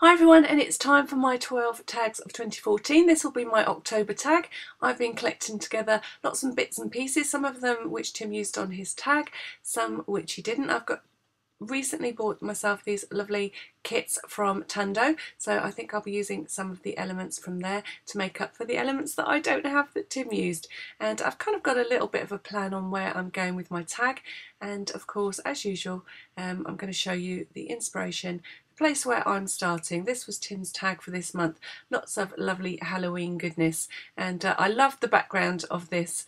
Hi everyone, and it's time for my 12 tags of 2014. This will be my October tag. I've been collecting together lots of bits and pieces, some of them which Tim used on his tag, some which he didn't. I've recently bought myself these lovely kits from Tando, so I think I'll be using some of the elements from there to make up for the elements that I don't have that Tim used. And I've kind of got a little bit of a plan on where I'm going with my tag, and of course, as usual, I'm going to show you the inspiration, the place where I'm starting. This was Tim's tag for this month. Lots of lovely Halloween goodness, and I love the background of this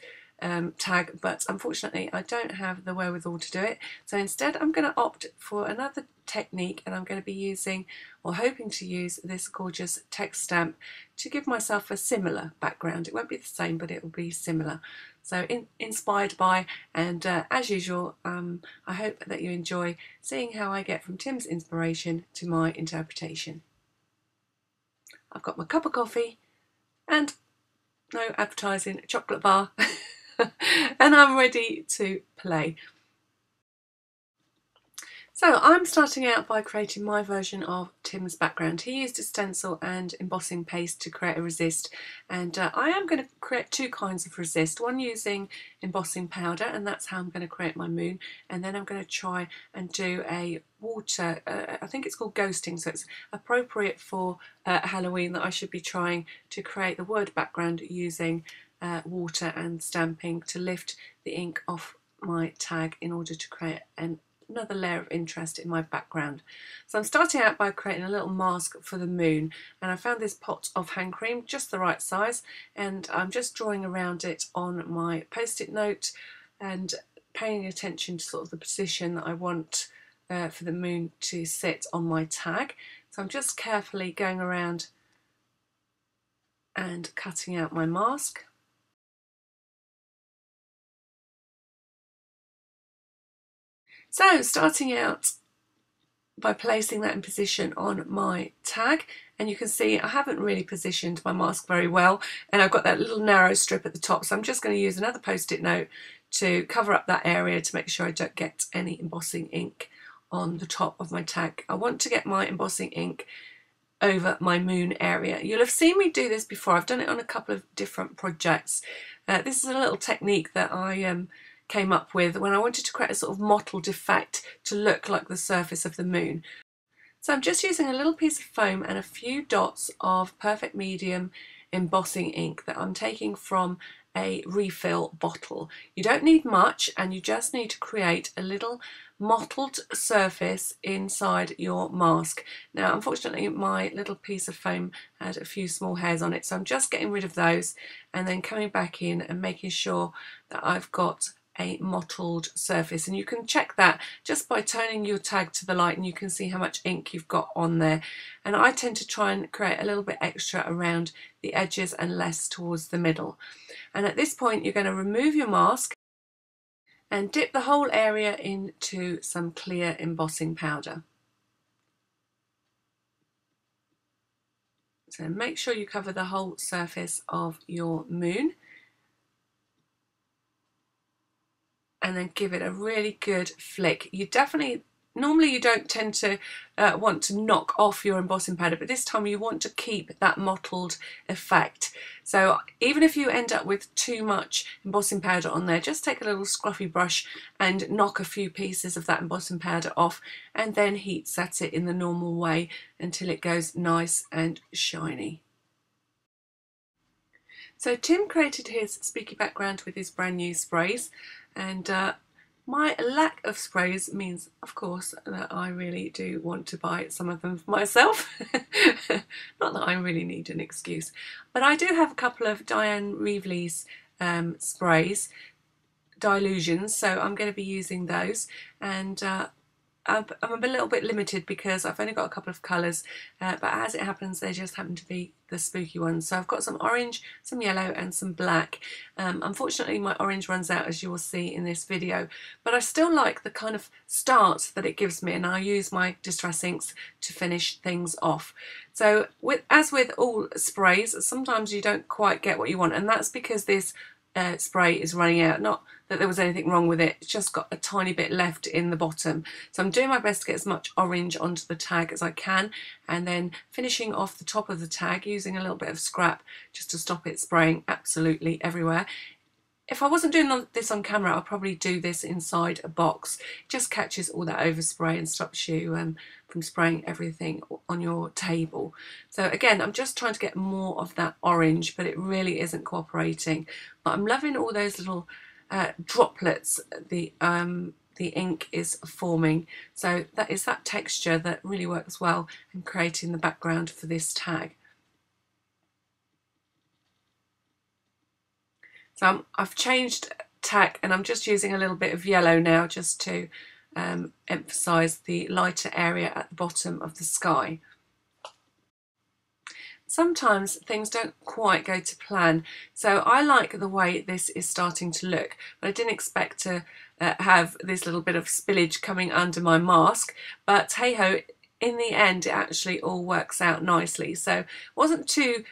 tag, but unfortunately I don't have the wherewithal to do it, so instead I'm going to opt for another technique, and I'm going to be using, or hoping to use, this gorgeous text stamp to give myself a similar background. It won't be the same, but it will be similar. So inspired by, and as usual, I hope that you enjoy seeing how I get from Tim's inspiration to my interpretation. I've got my cup of coffee and no advertising, chocolate bar and I'm ready to play. So I'm starting out by creating my version of Tim's background. He used a stencil and embossing paste to create a resist, and I am going to create two kinds of resist, one using embossing powder, and that's how I'm going to create my moon, and then I'm going to try and do a water, I think it's called ghosting, so it's appropriate for Halloween, that I should be trying to create the word background using water and stamping to lift the ink off my tag in order to create another layer of interest in my background. So I'm starting out by creating a little mask for the moon, and I found this pot of hand cream just the right size, and I'm just drawing around it on my post-it note and paying attention to sort of the position that I want for the moon to sit on my tag. So I'm just carefully going around and cutting out my mask. So starting out by placing that in position on my tag, and you can see I haven't really positioned my mask very well, and I've got that little narrow strip at the top, so I'm just going to use another post-it note to cover up that area to make sure I don't get any embossing ink on the top of my tag. I want to get my embossing ink over my moon area. You'll have seen me do this before. I've done it on a couple of different projects. This is a little technique that I came up with when I wanted to create a sort of mottled effect to look like the surface of the moon. So I'm just using a little piece of foam and a few dots of perfect medium embossing ink that I'm taking from a refill bottle. You don't need much, and you just need to create a little mottled surface inside your mask. Now unfortunately my little piece of foam had a few small hairs on it, so I'm just getting rid of those and then coming back in and making sure that I've got a mottled surface, and you can check that just by turning your tag to the light, and you can see how much ink you've got on there. And I tend to try and create a little bit extra around the edges and less towards the middle. And at this point you're going to remove your mask and dip the whole area into some clear embossing powder. So make sure you cover the whole surface of your moon, and then give it a really good flick. Normally you don't tend to want to knock off your embossing powder, but this time you want to keep that mottled effect. So even if you end up with too much embossing powder on there, just take a little scruffy brush and knock a few pieces of that embossing powder off, and then heat set it in the normal way until it goes nice and shiny. So Tim created his spooky background with his brand new sprays, and my lack of sprays means, of course, that I really do want to buy some of them for myself. Not that I really need an excuse, but I do have a couple of Diane Reevely's sprays, Dilutions, so I'm going to be using those, and I'm a little bit limited because I've only got a couple of colours, but as it happens they just happen to be the spooky ones. So I've got some orange, some yellow and some black. Unfortunately my orange runs out, as you will see in this video, but I still like the kind of start that it gives me, and I use my Distress inks to finish things off. So as with all sprays, sometimes you don't quite get what you want, and that's because this spray is running out. Not that there was anything wrong with it. It's just got a tiny bit left in the bottom. So I'm doing my best to get as much orange onto the tag as I can, and then finishing off the top of the tag using a little bit of scrap just to stop it spraying absolutely everywhere. If I wasn't doing this on camera, I'll probably do this inside a box. It just catches all that overspray and stops you from spraying everything on your table. So again, I'm just trying to get more of that orange, but it really isn't cooperating. But I'm loving all those little droplets the ink is forming. So that is that texture that really works well in creating the background for this tag. So I've changed tack and I'm just using a little bit of yellow now just to emphasise the lighter area at the bottom of the sky. Sometimes things don't quite go to plan, so I like the way this is starting to look, but I didn't expect to have this little bit of spillage coming under my mask, but hey ho, in the end it actually all works out nicely. So it wasn't too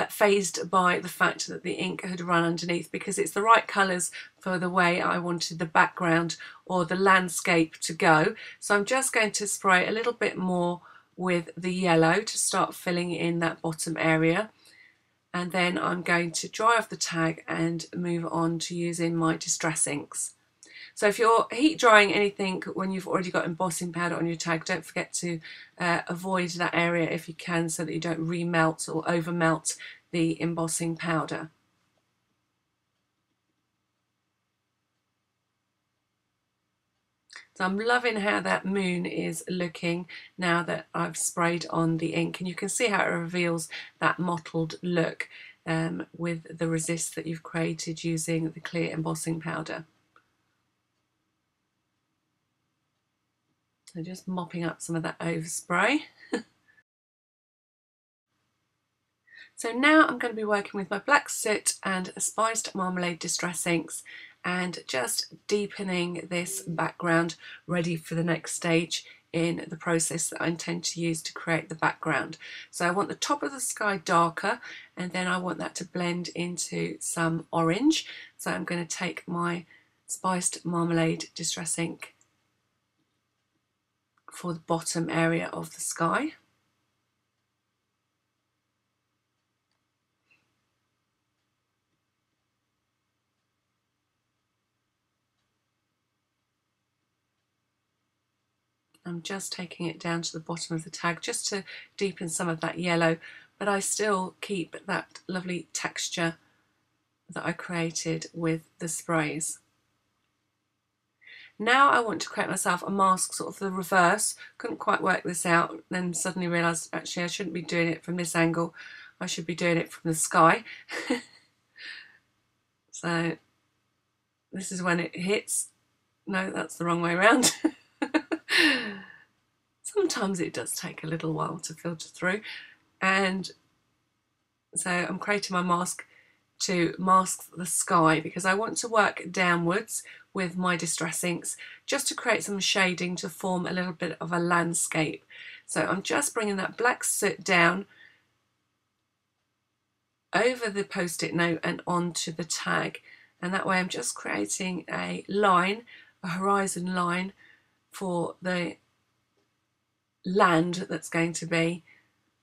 phased by the fact that the ink had run underneath, because it's the right colours for the way I wanted the background or the landscape to go. So I'm just going to spray a little bit more with the yellow to start filling in that bottom area, and then I'm going to dry off the tag and move on to using my distress inks. So if you're heat drying anything when you've already got embossing powder on your tag, don't forget to avoid that area if you can, so that you don't remelt or over melt the embossing powder. So I'm loving how that moon is looking now that I've sprayed on the ink, and you can see how it reveals that mottled look with the resist that you've created using the clear embossing powder. So just mopping up some of that overspray. So now I'm going to be working with my black soot and spiced marmalade distress inks and just deepening this background, ready for the next stage in the process that I intend to use to create the background. So I want the top of the sky darker, and then I want that to blend into some orange. So I'm going to take my spiced marmalade distress ink for the bottom area of the sky. I'm just taking it down to the bottom of the tag just to deepen some of that yellow, but I still keep that lovely texture that I created with the sprays. Now I want to create myself a mask, sort of the reverse. Couldn't quite work this out, then suddenly realised actually I shouldn't be doing it from this angle, I should be doing it from the sky. So this is when it hits. No, that's the wrong way around. Sometimes it does take a little while to filter through, and so I'm creating my mask to mask the sky because I want to work downwards with my distress inks just to create some shading to form a little bit of a landscape. So I'm just bringing that black soot down over the post-it note and onto the tag, and that way I'm just creating a line, a horizon line for the land that's going to be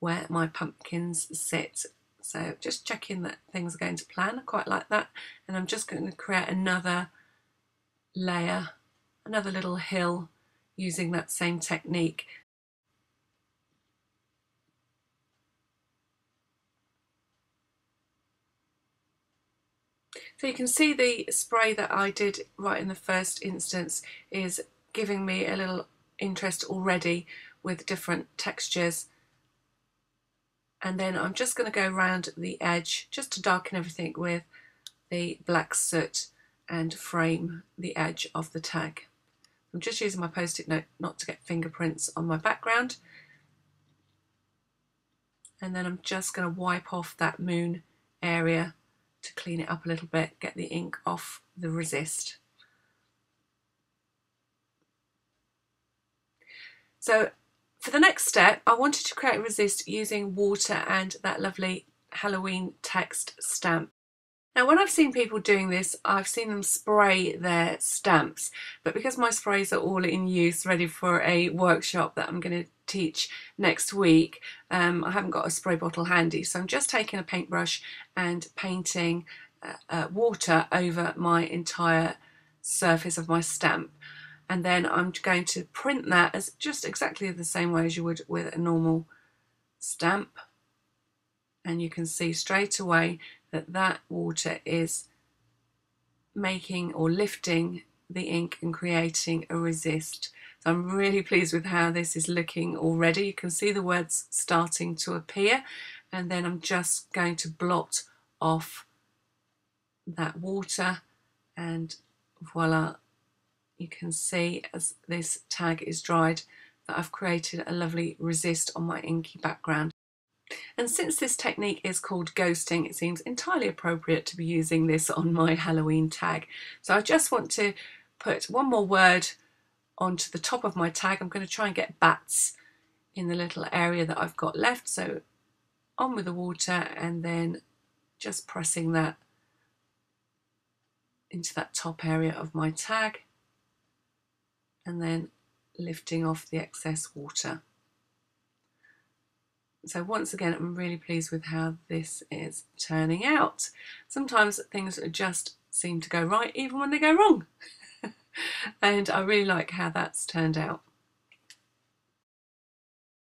where my pumpkins sit. So just checking that things are going to plan. I quite like that, and I'm just going to create another layer, another little hill using that same technique. So you can see the spray that I did right in the first instance is giving me a little interest already with different textures, and then I'm just going to go around the edge just to darken everything with the black soot and frame the edge of the tag. I'm just using my post-it note not to get fingerprints on my background, and then I'm just going to wipe off that moon area to clean it up a little bit, get the ink off the resist. So for the next step, I wanted to create a resist using water and that lovely Halloween text stamp. Now, when I've seen people doing this, I've seen them spray their stamps, but because my sprays are all in use, ready for a workshop that I'm going to teach next week, I haven't got a spray bottle handy, so I'm just taking a paintbrush and painting water over my entire surface of my stamp. And then I'm going to print that as just exactly the same way as you would with a normal stamp. And you can see straight away that that water is making or lifting the ink and creating a resist. So I'm really pleased with how this is looking already. You can see the words starting to appear, and then I'm just going to blot off that water, and voila, you can see as this tag is dried that I've created a lovely resist on my inky background. And since this technique is called ghosting, it seems entirely appropriate to be using this on my Halloween tag. So I just want to put one more word onto the top of my tag. I'm going to try and get bats in the little area that I've got left. So on with the water and then just pressing that into that top area of my tag and then lifting off the excess water. So once again, I'm really pleased with how this is turning out. Sometimes things just seem to go right even when they go wrong. And I really like how that's turned out.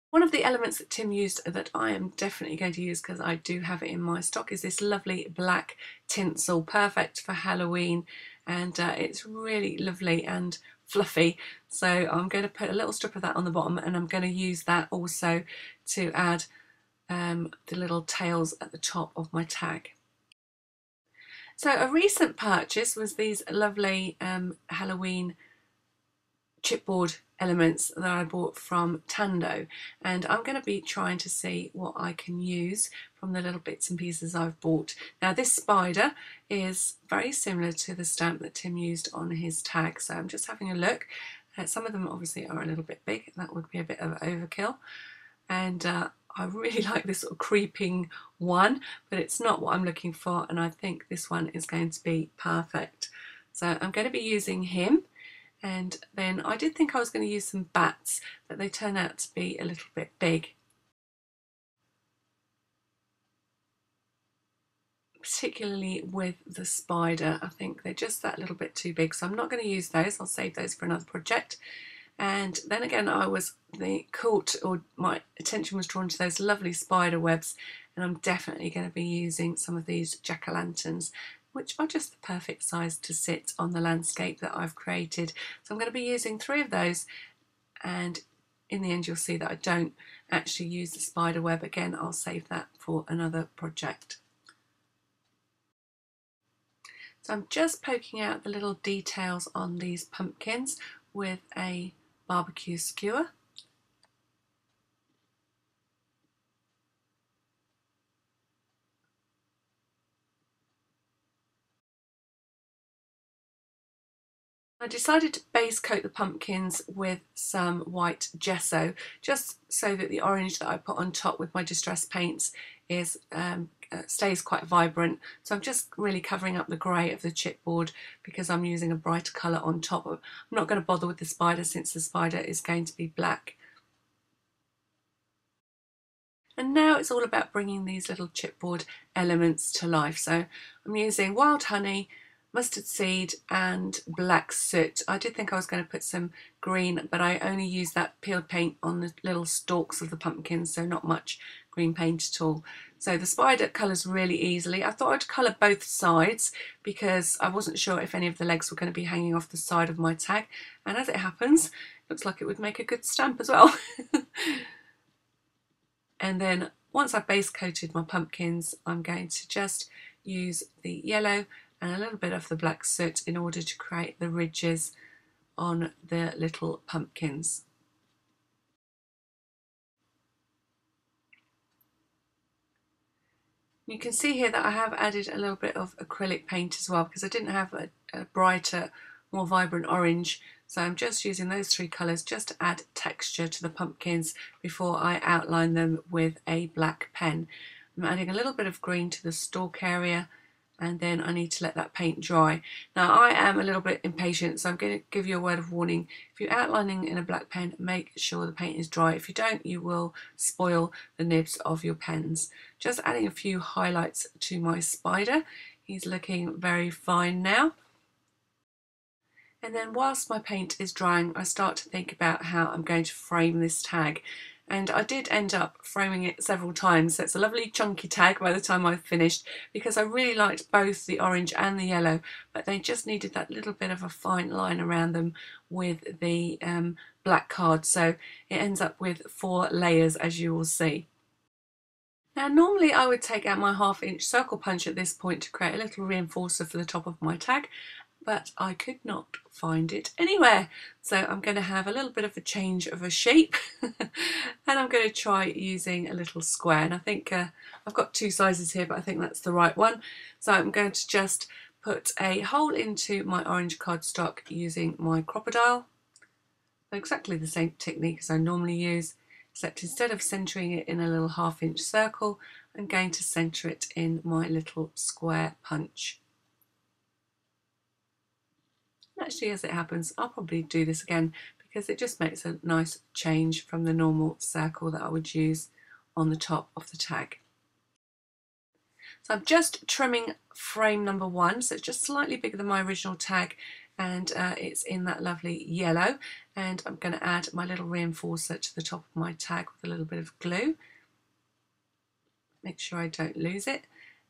One of the elements that Tim used that I am definitely going to use because I do have it in my stock is this lovely black tinsel, perfect for Halloween, and it's really lovely and fluffy. So I'm going to put a little strip of that on the bottom, and I'm going to use that also to add the little tails at the top of my tag. So a recent purchase was these lovely Halloween chipboard elements that I bought from Tando, and I'm going to be trying to see what I can use from the little bits and pieces I've bought. Now this spider is very similar to the stamp that Tim used on his tag, so I'm just having a look. Some of them obviously are a little bit big, that would be a bit of overkill, and I really like this sort of creeping one, but it's not what I'm looking for, and I think this one is going to be perfect. So I'm going to be using him. And then I did think I was going to use some bats, but they turn out to be a little bit big. Particularly with the spider, I think they're just that little bit too big, so I'm not going to use those. I'll save those for another project. And then again, my attention was drawn to those lovely spider webs, and I'm definitely going to be using some of these jack-o'-lanterns, which are just the perfect size to sit on the landscape that I've created. So I'm going to be using 3 of those, and in the end you'll see that I don't actually use the spider web. Again, I'll save that for another project. So I'm just poking out the little details on these pumpkins with a barbecue skewer. I decided to base coat the pumpkins with some white gesso, just so that the orange that I put on top with my distress paints is stays quite vibrant. So I'm just really covering up the grey of the chipboard because I'm using a brighter colour on top. I'm not going to bother with the spider since the spider is going to be black. And now it's all about bringing these little chipboard elements to life. So I'm using wild honey, mustard seed and black soot. I did think I was going to put some green, but I only used that peeled paint on the little stalks of the pumpkins, so not much green paint at all. So the spider colours really easily. I thought I'd colour both sides because I wasn't sure if any of the legs were going to be hanging off the side of my tag, and as it happens, it looks like it would make a good stamp as well. And then once I've base coated my pumpkins, I'm going to just use the yellow and a little bit of the black soot in order to create the ridges on the little pumpkins. You can see here that I have added a little bit of acrylic paint as well because I didn't have a brighter, more vibrant orange, so I'm just using those 3 colours just to add texture to the pumpkins before I outline them with a black pen. I'm adding a little bit of green to the stalk area and then I need to let that paint dry. Now I am a little bit impatient, so I'm going to give you a word of warning. If you're outlining in a black pen, make sure the paint is dry. If you don't, you will spoil the nibs of your pens. Just adding a few highlights to my spider. He's looking very fine now. And then whilst my paint is drying, I start to think about how I'm going to frame this tag. And I did end up framing it several times, so it's a lovely chunky tag by the time I've finished, because I really liked both the orange and the yellow, but they just needed that little bit of a fine line around them with the black card, so it ends up with 4 layers, as you will see. Now normally I would take out my 1/2" circle punch at this point to create a little reinforcer for the top of my tag, but I could not find it anywhere. So I'm going to have a little bit of a change of a shape and I'm going to try using a little square. And I think I've got 2 sizes here, but I think that's the right one. So I'm going to just put a hole into my orange cardstock using my crocodile. Exactly the same technique as I normally use, except instead of centering it in a little 1/2" circle, I'm going to center it in my little square punch. Actually, as it happens, I'll probably do this again because it just makes a nice change from the normal circle that I would use on the top of the tag. So I'm just trimming frame number 1, so it's just slightly bigger than my original tag, and it's in that lovely yellow, and I'm going to add my little reinforcer to the top of my tag with a little bit of glue. Make sure I don't lose it,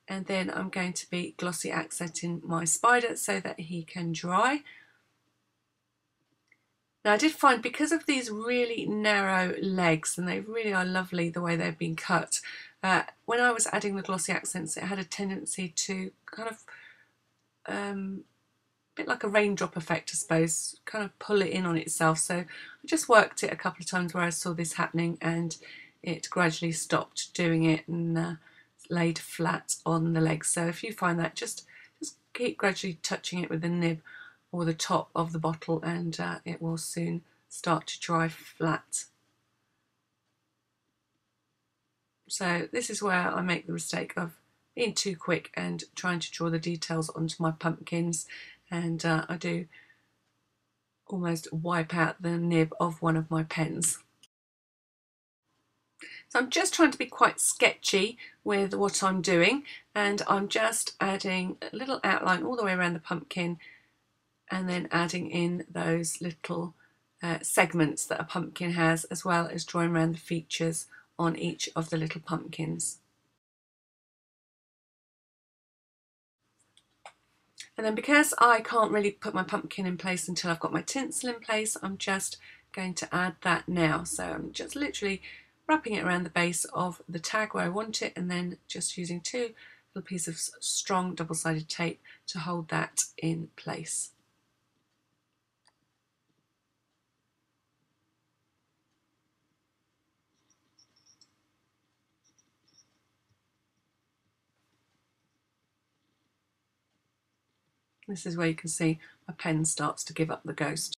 and then I'm going to be glossy accenting my spider so that he can dry. Now I did find, because of these really narrow legs, and they really are lovely the way they've been cut, when I was adding the glossy accents it had a tendency to kind of a bit like a raindrop effect, I suppose, kind of pull it in on itself. So I just worked it a couple of times where I saw this happening, and it gradually stopped doing it and laid flat on the legs. So if you find that, just keep gradually touching it with the nib or the top of the bottle, and it will soon start to dry flat. So this is where I make the mistake of being too quick and trying to draw the details onto my pumpkins, and I do almost wipe out the nib of one of my pens. So I'm just trying to be quite sketchy with what I'm doing, and I'm just adding a little outline all the way around the pumpkin, and then adding in those little segments that a pumpkin has, as well as drawing around the features on each of the little pumpkins. And then, because I can't really put my pumpkin in place until I've got my tinsel in place, I'm just going to add that now. So I'm just literally wrapping it around the base of the tag where I want it, and then just using 2 little pieces of strong double-sided tape to hold that in place. This is where you can see my pen starts to give up the ghost.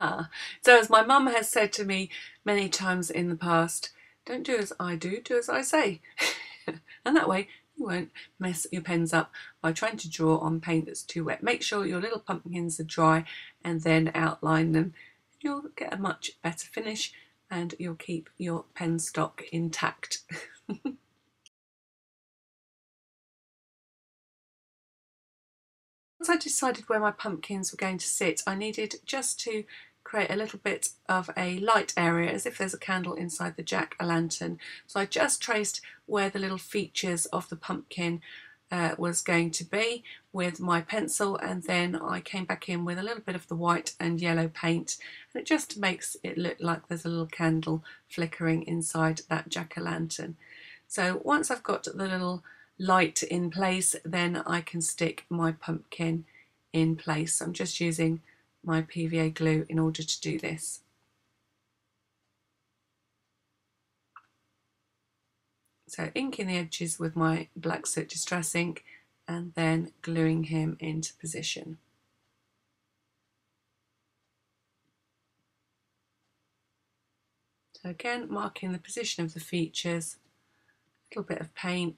So as my mum has said to me many times in the past, don't do as I do, do as I say. And that way you won't mess your pens up by trying to draw on paint that's too wet. Make sure your little pumpkins are dry and then outline them. You'll get a much better finish and you'll keep your pen stock intact. Once I decided where my pumpkins were going to sit, I needed just to create a little bit of a light area, as if there's a candle inside the jack-o'-lantern. So I just traced where the little features of the pumpkin was going to be with my pencil, and then I came back in with a little bit of the white and yellow paint, and it just makes it look like there's a little candle flickering inside that jack-o'-lantern. So once I've got the little light in place, then I can stick my pumpkin in place. I'm just using my PVA glue in order to do this. So inking the edges with my black soot distress ink and then gluing him into position. So again, marking the position of the features, a little bit of paint,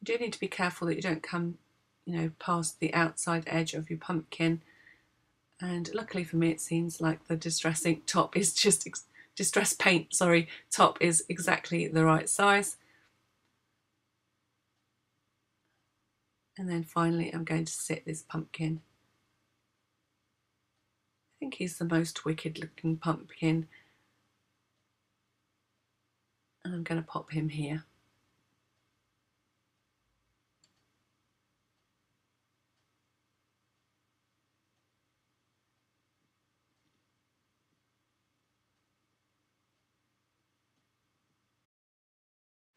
You do need to be careful that you don't come, you know, past the outside edge of your pumpkin. And luckily for me, it seems like the distress ink top is just distress paint, sorry, top is exactly the right size. And then finally, I'm going to sit this pumpkin. I think he's the most wicked looking pumpkin. And I'm going to pop him here.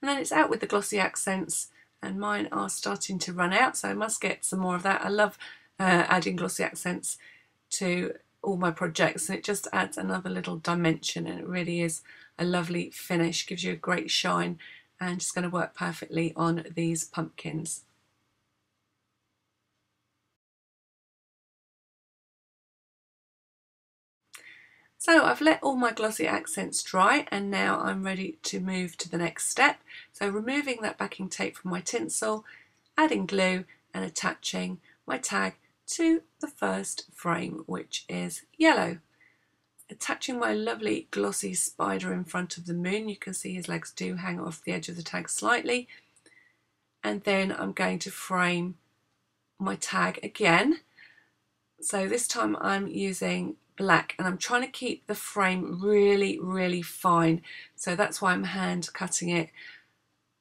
And then it's out with the glossy accents, and mine are starting to run out, so I must get some more of that. I love adding glossy accents to all my projects, and it just adds another little dimension, and it really is a lovely finish, gives you a great shine, and it's going to work perfectly on these pumpkins. So I've let all my glossy accents dry, and now I'm ready to move to the next step. So removing that backing tape from my tinsel, adding glue and attaching my tag to the first frame, which is yellow. Attaching my lovely glossy spider in front of the moon. You can see his legs do hang off the edge of the tag slightly. And then I'm going to frame my tag again. So this time I'm using black, and I'm trying to keep the frame really fine, so that's why I'm hand cutting it,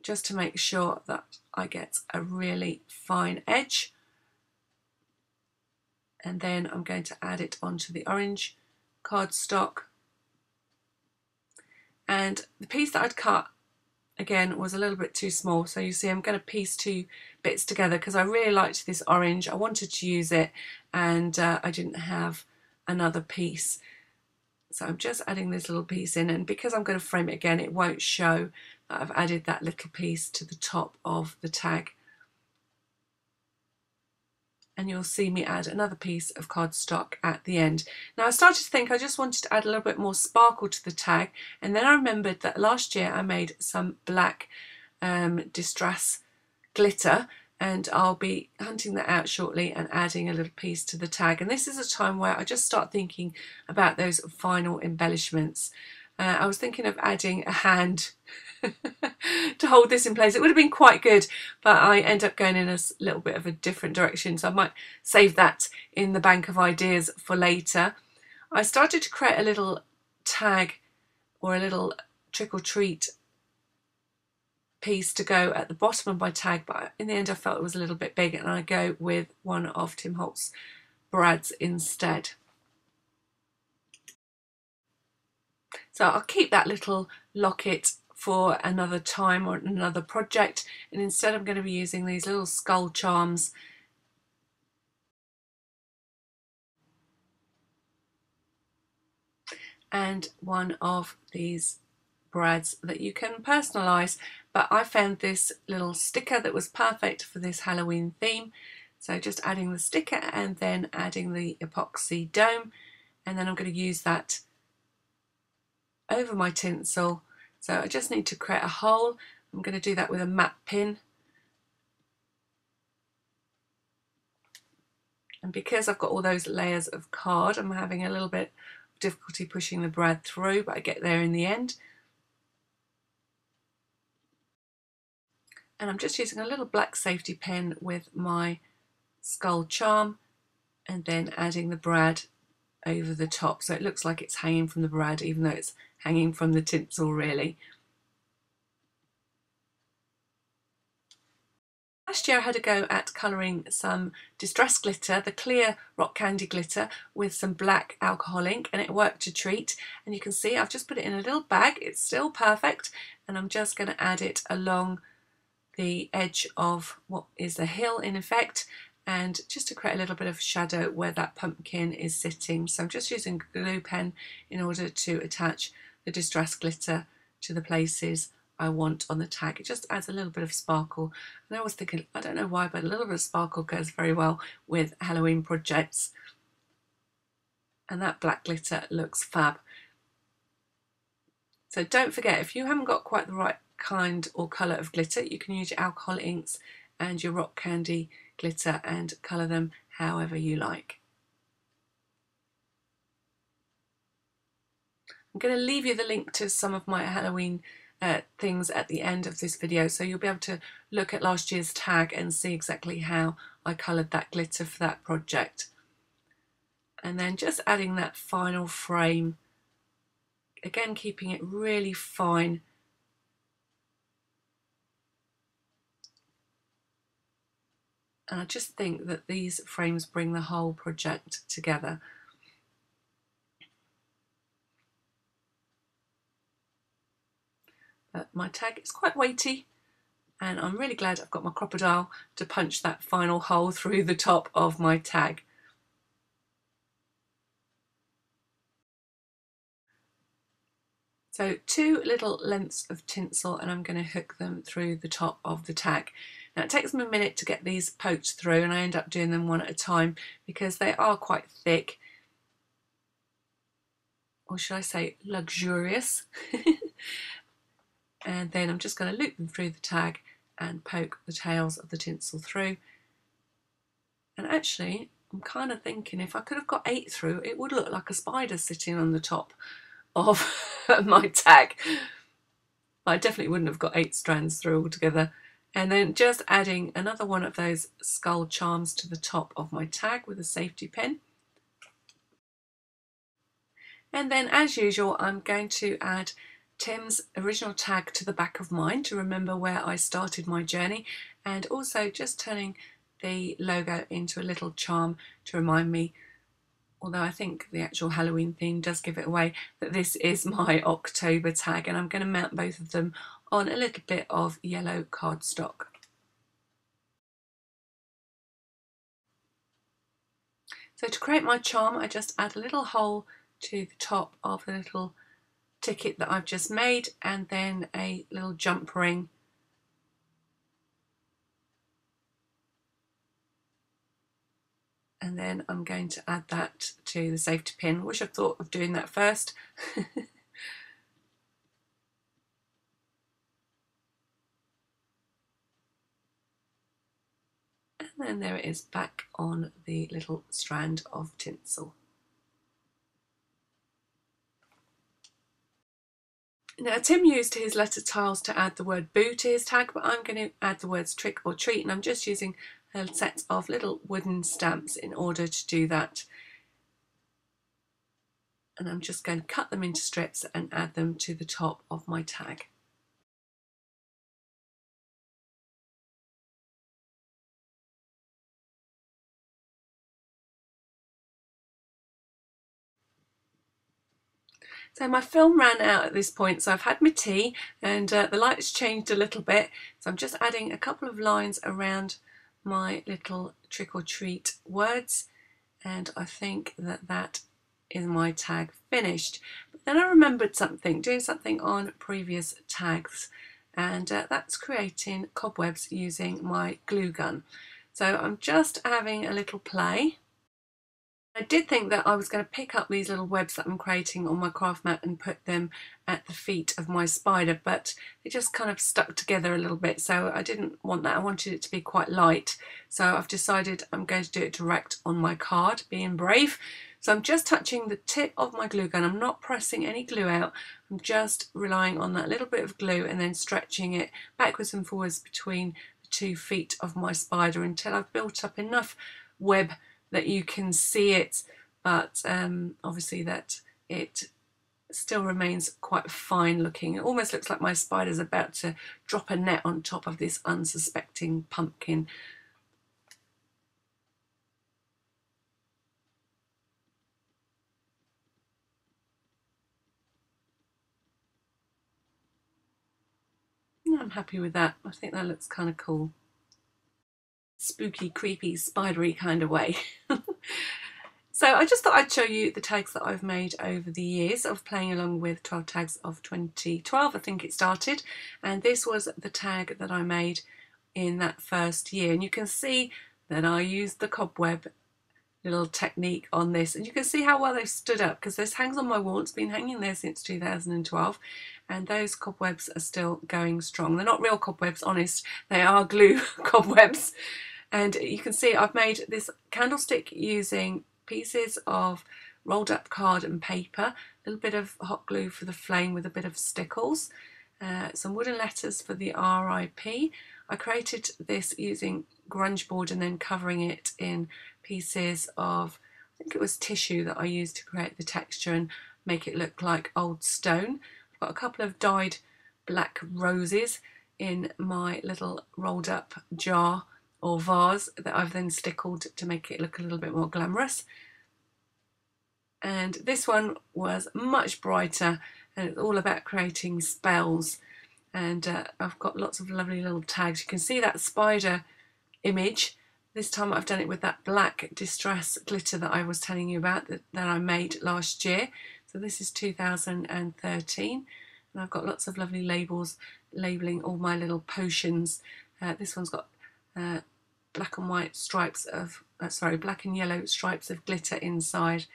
just to make sure that I get a really fine edge. And then I'm going to add it onto the orange cardstock, and the piece that I'd cut again was a little bit too small, so you see I'm going to piece two bits together because I really liked this orange. I wanted to use it, and I didn't have another piece, so I'm just adding this little piece in, and because I'm going to frame it again, it won't show that I've added that little piece to the top of the tag. And you'll see me add another piece of cardstock at the end. Now I started to think I just wanted to add a little bit more sparkle to the tag, and then I remembered that last year I made some black distress glitter, and I'll be hunting that out shortly and adding a little piece to the tag. And this is a time where I just start thinking about those final embellishments. I was thinking of adding a hand to hold this in place. It would have been quite good, but I end up going in a little bit of a different direction, so I might save that in the bank of ideas for later. I started to create a little tag or a little trick or treat piece to go at the bottom of my tag, but in the end I felt it was a little bit big, and I go with one of Tim Holtz brads instead. So I'll keep that little locket for another time or another project, and instead I'm going to be using these little skull charms. And one of these brads that you can personalise, but I found this little sticker that was perfect for this Halloween theme. So just adding the sticker and then adding the epoxy dome, and then I'm going to use that over my tinsel. So I just need to create a hole. I'm going to do that with a matte pin. And because I've got all those layers of card, I'm having a little bit of difficulty pushing the brad through, but I get there in the end. And I'm just using a little black safety pin with my skull charm, and then adding the brad over the top, so it looks like it's hanging from the brad even though it's hanging from the tinsel really. Last year I had a go at colouring some distress glitter, the clear rock candy glitter, with some black alcohol ink, and it worked a treat. And you can see I've just put it in a little bag. It's still perfect, and I'm just going to add it along the edge of what is a hill in effect, and just to create a little bit of shadow where that pumpkin is sitting. So I'm just using a glue pen in order to attach the distress glitter to the places I want on the tag. It just adds a little bit of sparkle, and I was thinking, I don't know why, but a little bit of sparkle goes very well with Halloween projects, and that black glitter looks fab. So don't forget, if you haven't got quite the right kind or colour of glitter. You can use your alcohol inks and your rock candy glitter and colour them however you like. I'm going to leave you the link to some of my Halloween things at the end of this video, so you'll be able to look at last year's tag and see exactly how I coloured that glitter for that project. And then just adding that final frame, again keeping it really fine. And I just think that these frames bring the whole project together. But my tag is quite weighty, and I'm really glad I've got my crocodile to punch that final hole through the top of my tag. So 2 little lengths of tinsel, and I'm going to hook them through the top of the tag. Now it takes me a minute to get these poked through, and I end up doing them one at a time because they are quite thick, or should I say luxurious. And then I'm just going to loop them through the tag and poke the tails of the tinsel through. And actually I'm kind of thinking if I could have got 8 through, it would look like a spider sitting on the top of my tag. I definitely wouldn't have got 8 strands through altogether. And then just adding another one of those skull charms to the top of my tag with a safety pin. And then as usual I'm going to add Tim's original tag to the back of mine to remember where I started my journey, and also just turning the logo into a little charm to remind me, although I think the actual Halloween theme does give it away, that this is my October tag, and I'm going to mount both of them on a little bit of yellow cardstock. So to create my charm I just add a little hole to the top of the little ticket that I've just made, and then a little jump ring, and then I'm going to add that to the safety pin. Wish I'd thought of doing that first. And then there it is back on the little strand of tinsel. Now Tim used his letter tiles to add the word boo to his tag, but I'm going to add the words trick or treat, and I'm just using a set of little wooden stamps in order to do that. And I'm just going to cut them into strips and add them to the top of my tag. So my film ran out at this point, so I've had my tea and the light's changed a little bit, so I'm just adding a couple of lines around my little trick or treat words, and I think that that is my tag finished. But then I remembered something, doing something on previous tags, and that's creating cobwebs using my glue gun. So I'm just having a little play. I did think that I was going to pick up these little webs that I'm creating on my craft mat and put them at the feet of my spider, but it just kind of stuck together a little bit, so I didn't want that. I wanted it to be quite light, so I've decided I'm going to do it direct on my card, being brave. So I'm just touching the tip of my glue gun. I'm not pressing any glue out. I'm just relying on that little bit of glue and then stretching it backwards and forwards between the 2 feet of my spider until I've built up enough web that you can see it, but obviously that it still remains quite fine looking. It almost looks like my spider's about to drop a net on top of this unsuspecting pumpkin. I'm happy with that. I think that looks kind of cool. Spooky, creepy, spidery kind of way. So I just thought I'd show you the tags that I've made over the years of playing along with 12 tags of 2012, I think it started, and this was the tag that I made in that first year, and you can see that I used the cobweb little technique on this, and you can see how well they've stood up, because this hangs on my wall. It's been hanging there since 2012, and those cobwebs are still going strong. They're not real cobwebs, honest, they are glue cobwebs. And you can see I've made this candlestick using pieces of rolled up card and paper, a little bit of hot glue for the flame with a bit of stickles, some wooden letters for the RIP. I created this using grunge board and then covering it in pieces of, I think it was tissue that I used to create the texture and make it look like old stone. I've got a couple of dyed black roses in my little rolled up jar or vase that I've then stickled to make it look a little bit more glamorous. And this one was much brighter, and it's all about creating spells. And I've got lots of lovely little tags. You can see that spider image. This time I've done it with that black distress glitter that I was telling you about that I made last year. So this is 2013, and I've got lots of lovely labels labelling all my little potions. This one's got black and white stripes of, black and yellow stripes of glitter inside.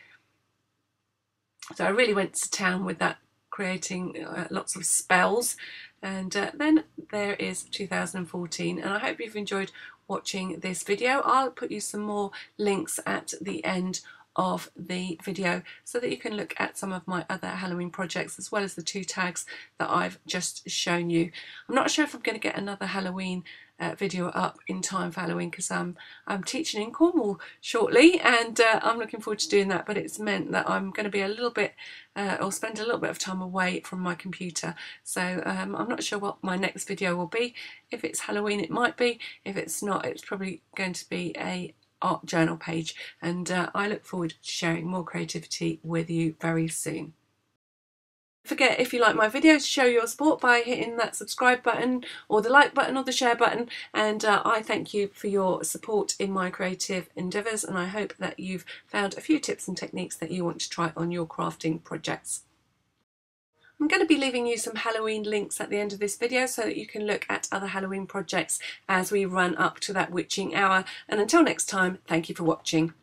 So I really went to town with that, creating lots of spells. And then there is 2014, and I hope you've enjoyed watching this video. I'll put you some more links at the end of the video so that you can look at some of my other Halloween projects, as well as the 2 tags that I've just shown you. I'm not sure if I'm going to get another Halloween video up in time for Halloween, because I'm teaching in Cornwall shortly, and I'm looking forward to doing that, but it's meant that I'm going to be a little bit or spend a little bit of time away from my computer, so I'm not sure what my next video will be. If it's Halloween, it might be. If it's not, it's probably going to be a art journal page, and I look forward to sharing more creativity with you very soon. Don't forget, if you like my videos, show your support by hitting that subscribe button or the like button or the share button, and I thank you for your support in my creative endeavours, and I hope that you've found a few tips and techniques that you want to try on your crafting projects. I'm going to be leaving you some Halloween links at the end of this video so that you can look at other Halloween projects as we run up to that witching hour, and until next time, thank you for watching.